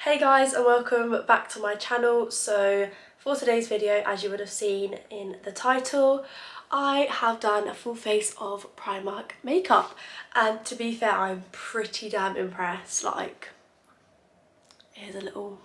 Hey guys, and welcome back to my channel. So for today's video, as you would have seen in the title, I have done a full face of Primark makeup, and to be fair, I'm pretty damn impressed. Like, here's a little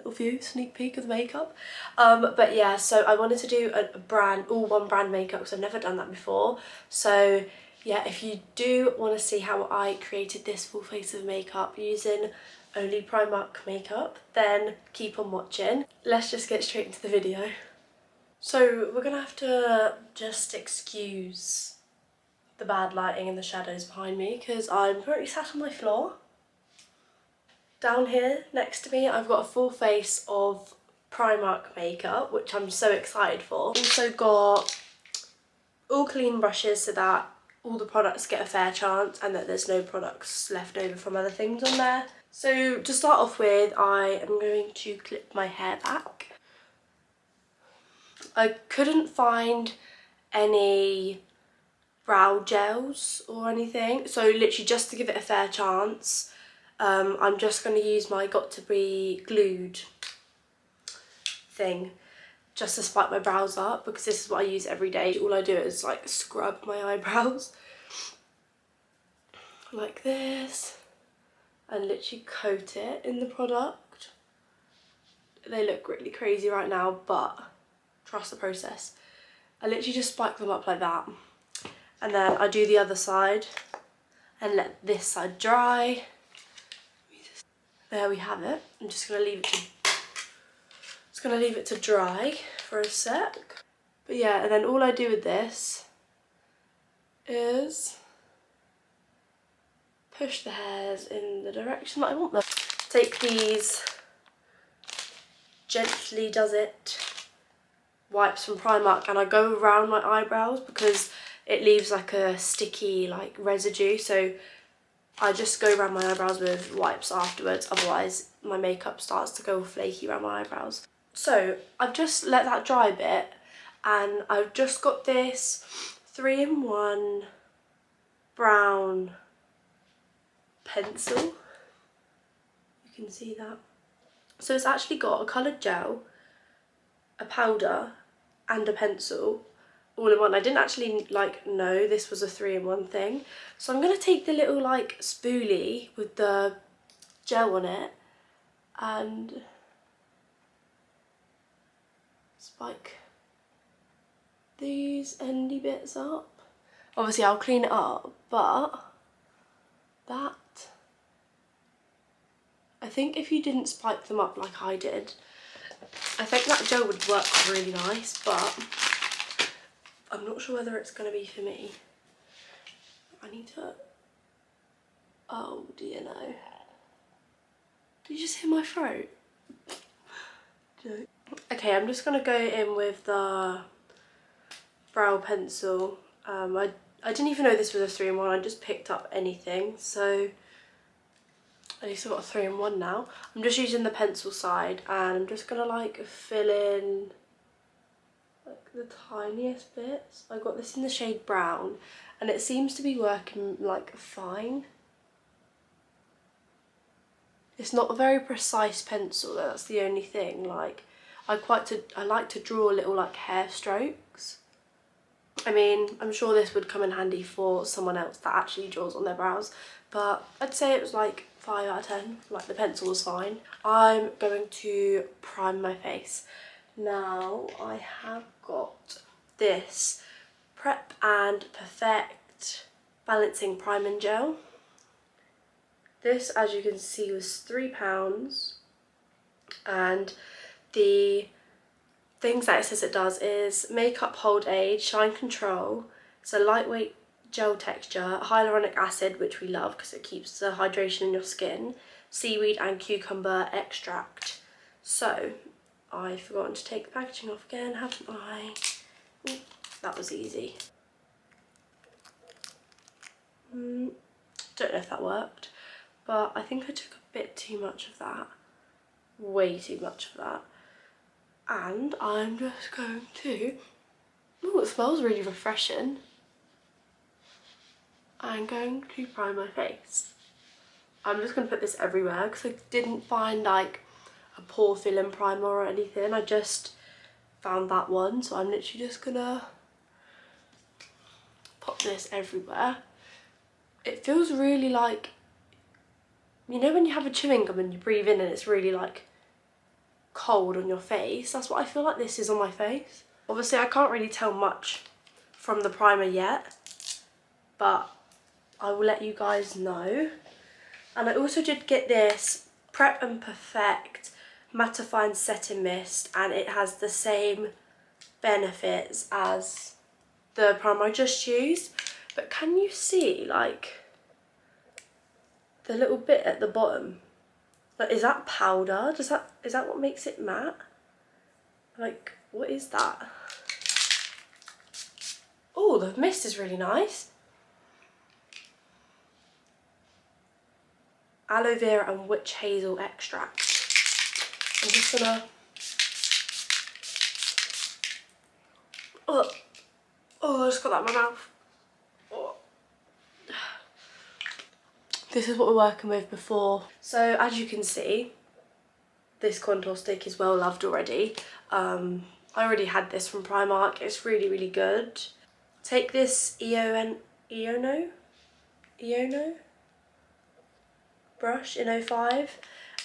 view, sneak peek of the makeup. But yeah, so I wanted to do a brand, all one brand makeup, because I've never done that before. So yeah, if you do want to see how I created this full face of makeup using only Primark makeup, then keep on watching. Let's just get straight into the video. So we're gonna have to just excuse the bad lighting and the shadows behind me, because I'm currently sat on my floor. Down here next to me I've got a full face of Primark makeup, which I'm so excited for. Also got all clean brushes so that all the products get a fair chance and that there's no products left over from other things on there. So to start off with, I am going to clip my hair back. I couldn't find any brow gels or anything, so literally just to give it a fair chance, I'm just going to use my Got To Be Glued thing just to spike my brows up, because this is what I use every day. All I do is like scrub my eyebrows like this and literally coat it in the product. They look really crazy right now, but trust the process. I literally just spike them up like that, and then I do the other side and let this side dry. There we have it. I'm just gonna leave it to dry for a sec. But yeah, and then all I do with this is push the hairs in the direction that I want them. Take these Gently Does It wipes from Primark, and I go around my eyebrows because it leaves like a sticky like residue, so I just go around my eyebrows with wipes afterwards, otherwise my makeup starts to go all flaky around my eyebrows. So I've just let that dry a bit, and I've just got this 3-in-1 brown pencil. You can see that. So it's actually got a coloured gel, a powder and a pencil all in one. I didn't actually like know this was a 3-in-1 thing. So I'm going to take the little like spoolie with the gel on it and spike these endy bits up. Obviously I'll clean it up, but that, I think if you didn't spike them up like I did, I think that gel would work really nice, but I'm not sure whether it's going to be for me. I need to... Oh, do you know? Did you just hear my throat? Okay, I'm just going to go in with the brow pencil. I didn't even know this was a 3-in-1, I just picked up anything, so at least I've got a 3-in-1 now. I'm just using the pencil side, and I'm just going to like fill in like the tiniest bits. I got this in the shade brown, and it seems to be working like fine. It's not a very precise pencil though, that's the only thing. Like I like to draw little like hair strokes. I mean, I'm sure this would come in handy for someone else that actually draws on their brows, but I'd say it was like 5 out of 10, like the pencil was fine. I'm going to prime my face. Now I have got this Prep and Perfect Balancing Priming Gel. This, as you can see, was £3, and the things that it says it does is Makeup Hold Aid, Shine Control, it's a lightweight gel texture, hyaluronic acid, which we love because it keeps the hydration in your skin, seaweed and cucumber extract. So I've forgotten to take the packaging off again, haven't I? Ooh, that was easy. Don't know if that worked, but I think I took a bit too much of that. Way too much of that. And I'm just going to... Oh, it smells really refreshing. I'm going to prime my face. I'm just going to put this everywhere because I didn't find like a pore filling primer or anything. I just found that one, so I'm literally just gonna pop this everywhere. It feels really like, you know when you have a chewing gum and you breathe in and it's really like cold on your face? That's what I feel like this is on my face. Obviously I can't really tell much from the primer yet, but I will let you guys know. And I also did get this Prep and Perfect Mattifying Setting Mist, and it has the same benefits as the primer I just used. But can you see like the little bit at the bottom? Like, is that powder? Is that what makes it matte? Like, what is that? Oh, the mist is really nice. Aloe vera and witch hazel extract. I'm just gonna... Oh, I just got that in my mouth. Oh. This is what we're working with before. So as you can see, this contour stick is well loved already. I already had this from Primark. It's really, really good. Take this Eono brush in 05,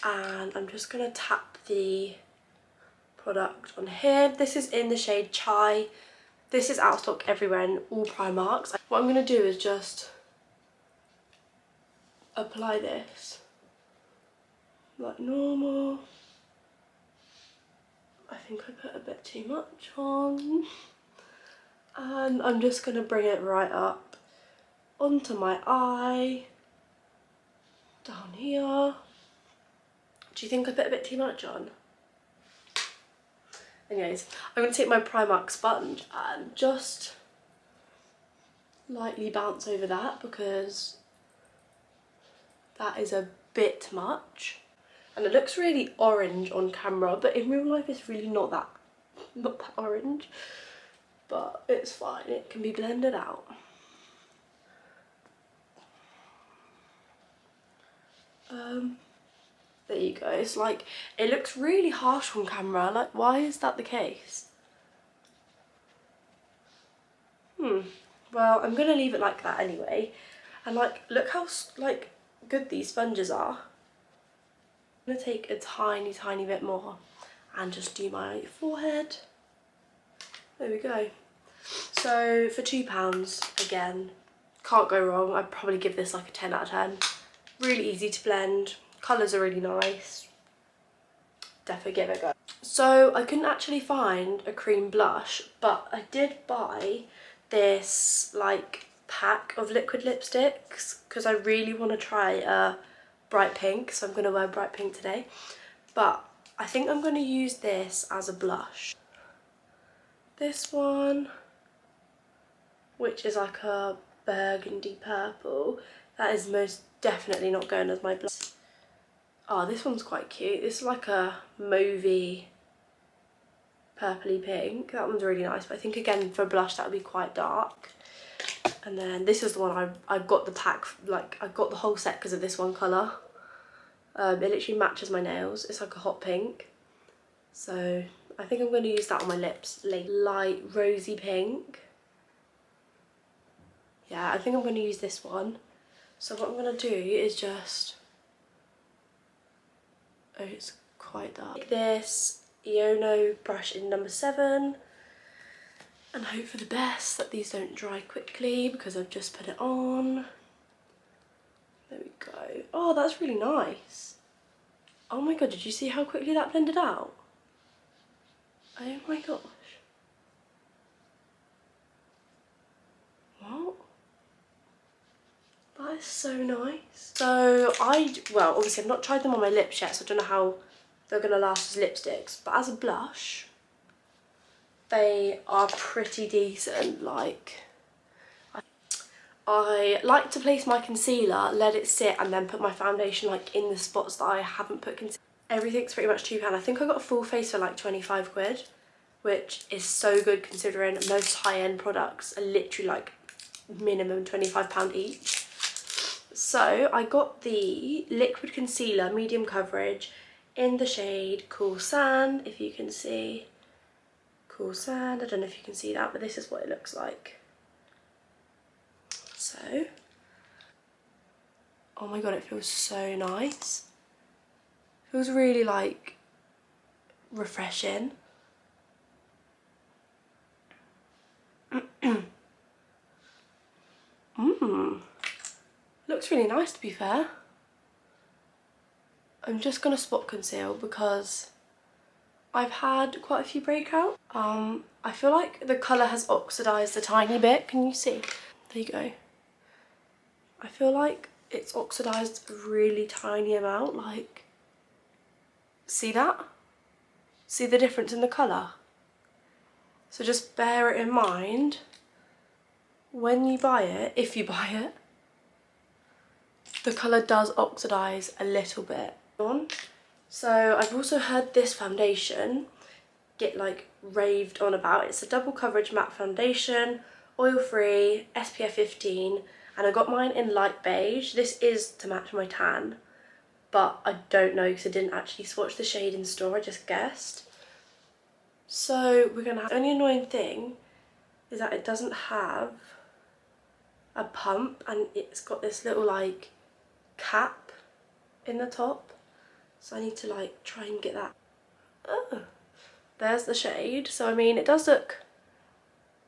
and I'm just gonna tap the product on here. This is in the shade Chai. This is out of stock everywhere in all Primarks. What I'm gonna do is just apply this like normal. I think I put a bit too much on, and I'm just gonna bring it right up onto my eye, down here. Do you think I put a bit too much on? Anyways, I'm going to take my Primark sponge and just lightly bounce over that, because that is a bit much. And it looks really orange on camera, but in real life it's really not that orange. But it's fine, it can be blended out. There you go. It's like, it looks really harsh on camera. Like, why is that the case? Well, I'm gonna leave it like that anyway. And like, look how like good these sponges are. I'm gonna take a tiny, tiny bit more and just do my forehead. There we go. So for £2, again, can't go wrong. I'd probably give this like a 10 out of 10. Really easy to blend. Colours are really nice. Definitely give it a go. So I couldn't actually find a cream blush, but I did buy this like pack of liquid lipsticks because I really want to try a bright pink, so I'm going to wear bright pink today. But I think I'm going to use this as a blush. This one, which is like a burgundy purple, that is most definitely not going as my blush. Oh, this one's quite cute. This is like a mauvey purpley pink. That one's really nice, but I think again for blush that would be quite dark. And then this is the one I got the pack, like I got the whole set because of this one colour. It literally matches my nails. It's like a hot pink. So I think I'm going to use that on my lips. Light rosy pink. Yeah, I think I'm going to use this one. So what I'm going to do is just... Oh, it's quite dark. Take this Eono brush in number 7 and hope for the best that these don't dry quickly because I've just put it on. There we go. Oh, that's really nice. Oh my god, did you see how quickly that blended out? Oh my gosh. What? That is so nice. So well, obviously I've not tried them on my lips yet, so I don't know how they're going to last as lipsticks. But as a blush, they are pretty decent. Like, I like to place my concealer, let it sit, and then put my foundation like in the spots that I haven't put concealer. Everything's pretty much £2. I think I got a full face for like 25 quid, which is so good considering most high-end products are literally like minimum £25 each. So I got the liquid concealer, medium coverage, in the shade Cool Sand, if you can see. Cool Sand, I don't know if you can see that, but this is what it looks like. So, oh my god, it feels so nice. Feels really like refreshing. Looks really nice, to be fair. I'm just gonna spot conceal because I've had quite a few breakouts. I feel like the colour has oxidised a tiny bit. Can you see? There you go. I feel like it's oxidised a really tiny amount, like, see that? See the difference in the colour? So just bear it in mind when you buy it, if you buy it. The colour does oxidise a little bit. So I've also heard this foundation get like raved on about. It's a double coverage matte foundation, oil free, SPF 15, and I got mine in light beige. This is to match my tan, but I don't know because I didn't actually swatch the shade in store, I just guessed. So we're gonna have, the only annoying thing is that it doesn't have a pump and it's got this little like cap in the top. So I need to like try and get that. Oh, there's the shade. So I mean, it does look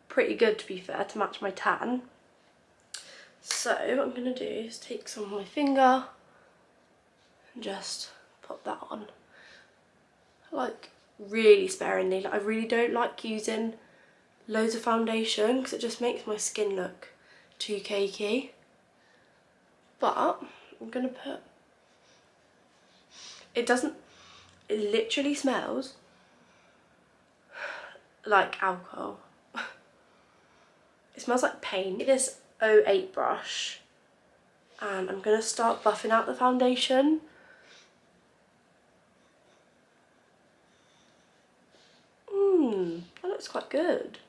pretty good, to be fair, to match my tan. So what I'm gonna do is take some of my finger and just pop that on. Like really sparingly. Like, I really don't like using loads of foundation because it just makes my skin look too cakey. But I'm gonna put, it literally smells like alcohol. It smells like paint. This 08 brush and I'm gonna start buffing out the foundation. That looks quite good.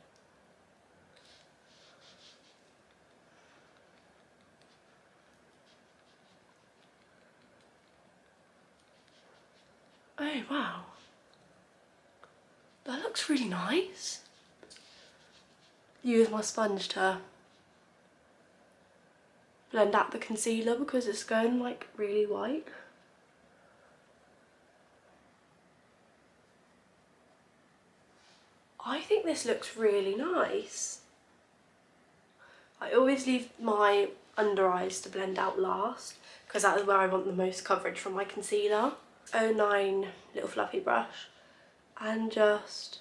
Oh wow, that looks really nice. Use my sponge to blend out the concealer because it's going like really white. I think this looks really nice. I always leave my under eyes to blend out last because that is where I want the most coverage from my concealer. 09 little fluffy brush and just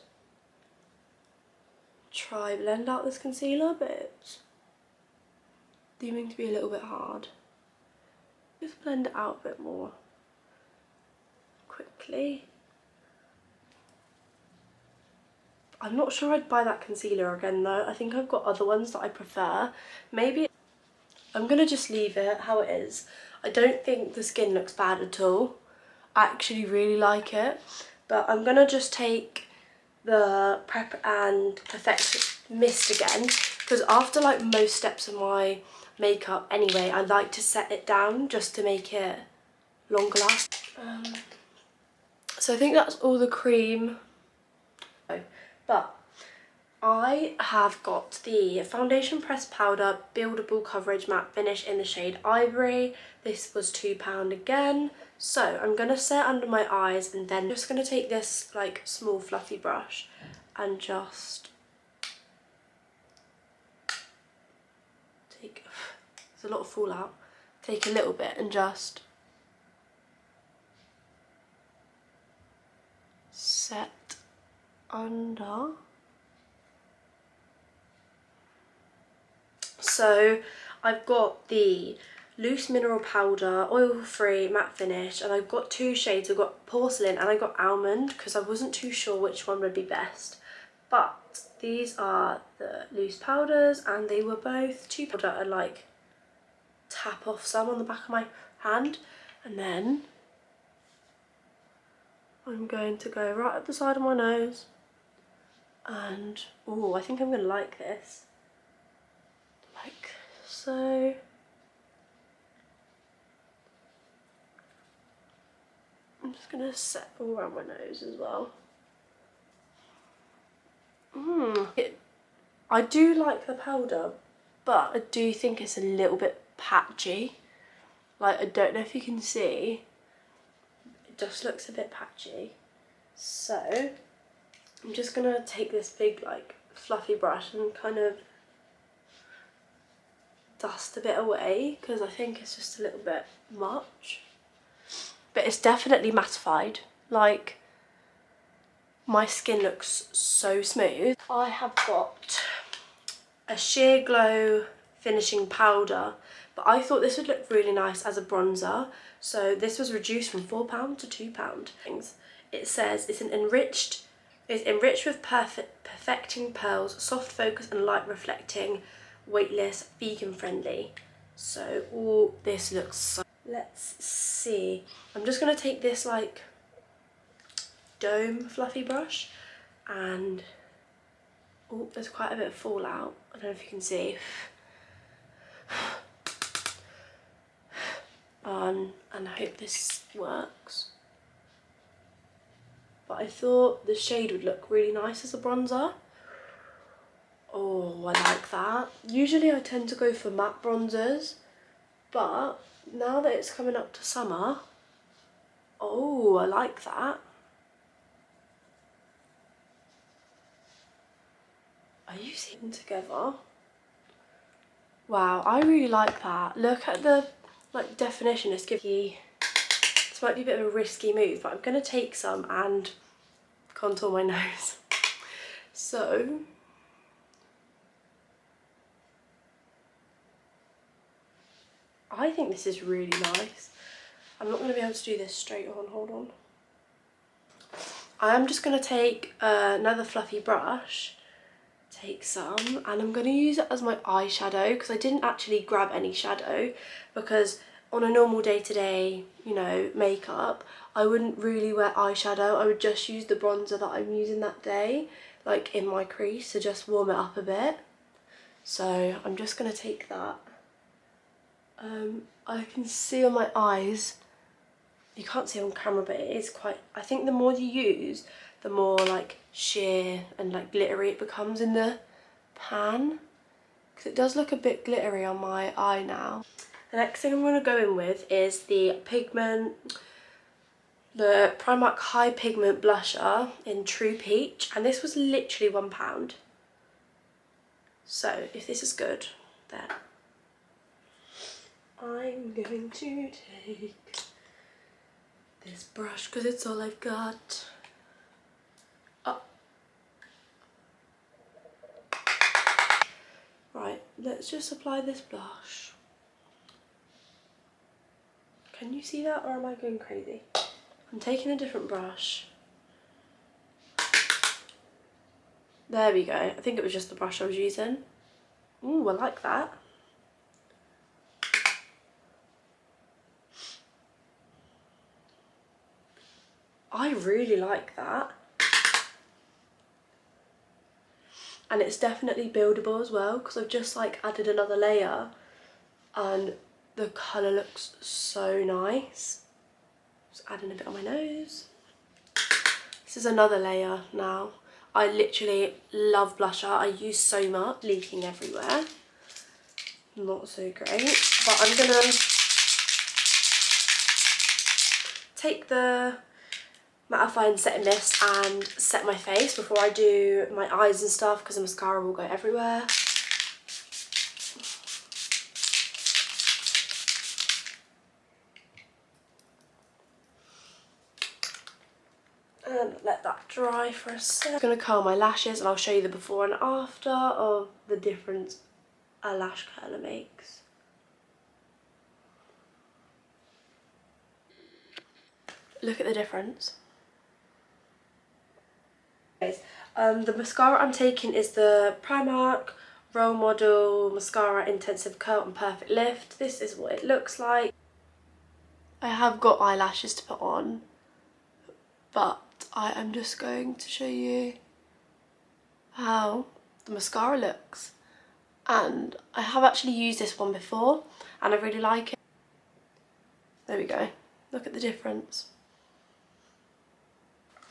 try blend out this concealer, but it's seeming to be a little bit hard. Just blend it out a bit more quickly. I'm not sure I'd buy that concealer again though. I think I've got other ones that I prefer. Maybe I'm gonna just leave it how it is. I don't think the skin looks bad at all. I actually really like it, but I'm gonna just take the Prep and Perfect mist again because after like most steps of my makeup anyway, I like to set it down just to make it longer last. So I think that's all the cream. But I have got the Foundation Pressed Powder Buildable Coverage Matte Finish in the shade Ivory. This was £2 again. So I'm going to set it under my eyes and then just going to take this like small fluffy brush and just take, there's a lot of fallout, take a little bit and just set under. So I've got the Loose Mineral Powder, Oil Free Matte Finish, and I've got two shades. I've got Porcelain and I've got Almond because I wasn't too sure which one would be best. But these are the loose powders and they were both £2 and like tap off some on the back of my hand. And then I'm going to go right up the side of my nose and, oh, I think I'm going to like this. Like so. I'm just going to set all around my nose as well. I do like the powder, but I do think it's a little bit patchy. Like, I don't know if you can see, it just looks a bit patchy. So I'm just going to take this big, like, fluffy brush and kind of dust a bit away, because I think it's just a little bit much. But it's definitely mattified. Like, my skin looks so smooth. I have got a Sheer Glow finishing powder, but I thought this would look really nice as a bronzer, so this was reduced from £4 to £2. It says it's enriched with perfecting pearls, soft focus and light reflecting, weightless, vegan friendly. So all this looks so... Let's see. I'm just going to take this like dome fluffy brush and... Oh, there's quite a bit of fallout. I don't know if you can see. And I hope this works. But I thought the shade would look really nice as a bronzer. Oh, I like that. Usually I tend to go for matte bronzers, but now that it's coming up to summer, oh, I like that. Are you seeing them together? Wow, I really like that. Look at the like definition it's giving you. This might be a bit of a risky move, but I'm gonna take some and contour my nose. So I think this is really nice. I'm not gonna be able to do this straight on, hold on. I am just gonna take another fluffy brush, take some, and I'm gonna use it as my eyeshadow, because I didn't actually grab any shadow, because on a normal day-to-day, you know, makeup, I wouldn't really wear eyeshadow. I would just use the bronzer that I'm using that day, like in my crease, to just warm it up a bit. So I'm just gonna take that. I can see on my eyes, you can't see on camera, but it is quite, I think the more you use, the more like sheer and like glittery it becomes in the pan, because it does look a bit glittery on my eye now. The next thing I'm going to go in with is the Primark High Pigment Blusher in True Peach, and this was literally £1. So if this is good, then I'm going to take this brush because it's all I've got. Oh. Right, let's just apply this blush. Can you see that, or am I going crazy? I'm taking a different brush. There we go. I think it was just the brush I was using. Ooh, I like that. I really like that. And it's definitely buildable as well, because I've just like added another layer and the colour looks so nice. Just adding a bit on my nose. This is another layer now. I literally love blusher. I use so much, leaking everywhere. Not so great. But I'm gonna take the mattifying setting mist and set my face before I do my eyes and stuff, because the mascara will go everywhere. And let that dry for a sec. I'm going to curl my lashes, and I'll show you the before and after of the difference a lash curler makes. Look at the difference. The mascara I'm taking is the Primark Role Model Mascara Intensive Curl and Perfect Lift. This is what it looks like. I have got eyelashes to put on, but I am just going to show you how the mascara looks. And I have actually used this one before and I really like it. There we go. Look at the difference.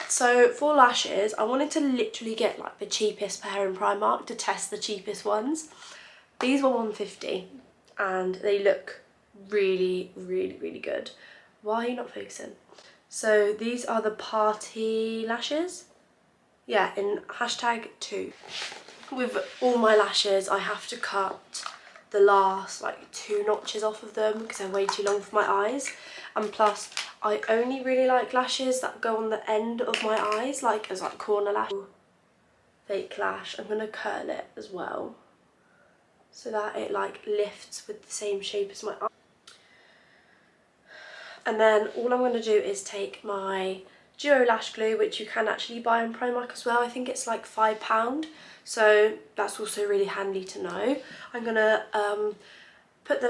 So for lashes, I wanted to literally get like the cheapest pair in Primark to test the cheapest ones. These were £1.50 and they look really, really, really good. Why are you not focusing? So these are the party lashes. Yeah, in #2. With all my lashes, I have to cut the last like 2 notches off of them because they're way too long for my eyes. And plus, I only really like lashes that go on the end of my eyes, like as like corner lash. Fake lash. I'm gonna curl it as well, so that it like lifts with the same shape as my eye. And then all I'm gonna do is take my Duo Lash Glue, which you can actually buy in Primark as well. I think it's like £5, so that's also really handy to know. I'm gonna put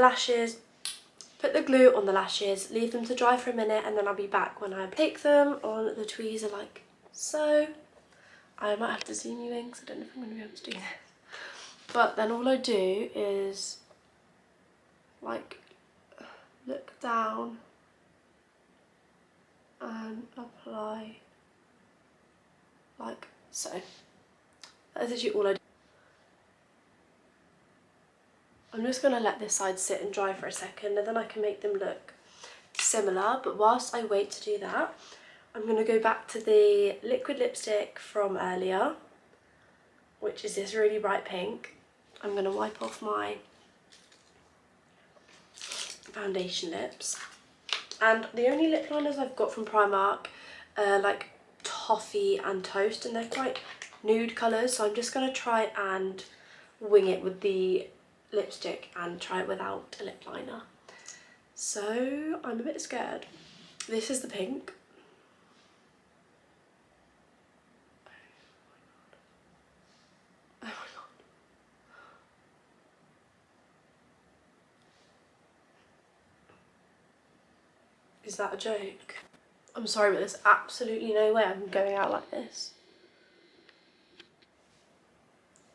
the glue on the lashes, leave them to dry for a minute, and then I'll be back when I take them on the tweezer like so. I might have to zoom you in because I don't know if I'm going to be able to do this. But then all I do is like look down and apply like so. That's actually all I do. I'm just going to let this side sit and dry for a second, and then I can make them look similar. But whilst I wait to do that, I'm going to go back to the liquid lipstick from earlier, which is this really bright pink. I'm going to wipe off my foundation lips. And the only lip liners I've got from Primark are like toffee and toast, and they're quite nude colours, so I'm just going to try and wing it with the lipstick and try it without a lip liner. So I'm a bit scared. This is the pink. Oh my god. Is that a joke? I'm sorry, but there's absolutely no way I'm going out like this.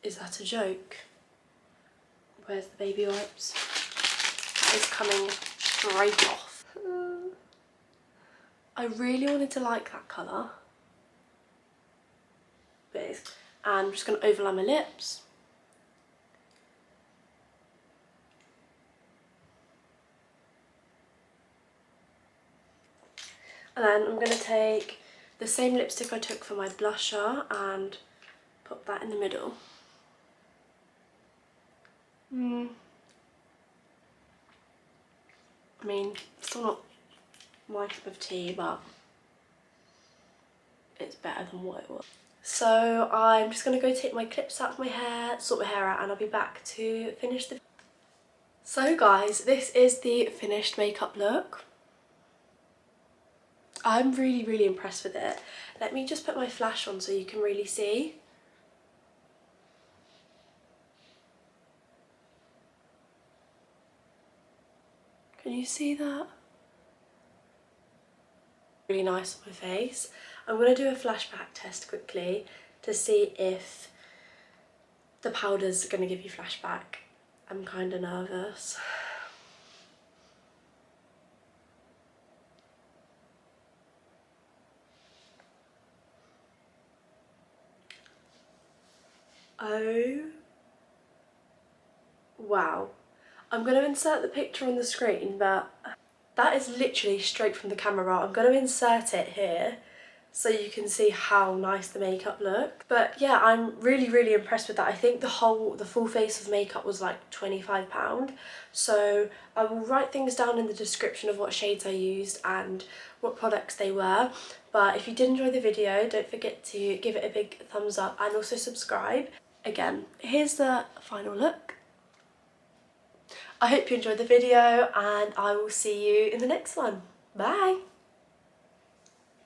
Is that a joke? Where's the baby wipes? It's coming straight off. I really wanted to like that colour. And I'm just going to overline my lips. And then I'm going to take the same lipstick I took for my blusher and put that in the middle. I mean, it's still not my cup of tea, but it's better than what it was. So I'm just going to go take my clips out of my hair, sort my hair out, and I'll be back to finish the... So guys, this is the finished makeup look. I'm really, really impressed with it. Let me just put my flash on so you can really see. Can you see that? Really nice on my face. I'm going to do a flashback test quickly to see if the powder's going to give you flashback. I'm kind of nervous. Oh, wow. I'm going to insert the picture on the screen, but that is literally straight from the camera roll. I'm going to insert it here so you can see how nice the makeup looked. But yeah, I'm really, really impressed with that. I think the full face of makeup was like £25. So I will write things down in the description of what shades I used and what products they were. But if you did enjoy the video, don't forget to give it a big thumbs up and also subscribe. Again, here's the final look. I hope you enjoyed the video and I will see you in the next one. Bye!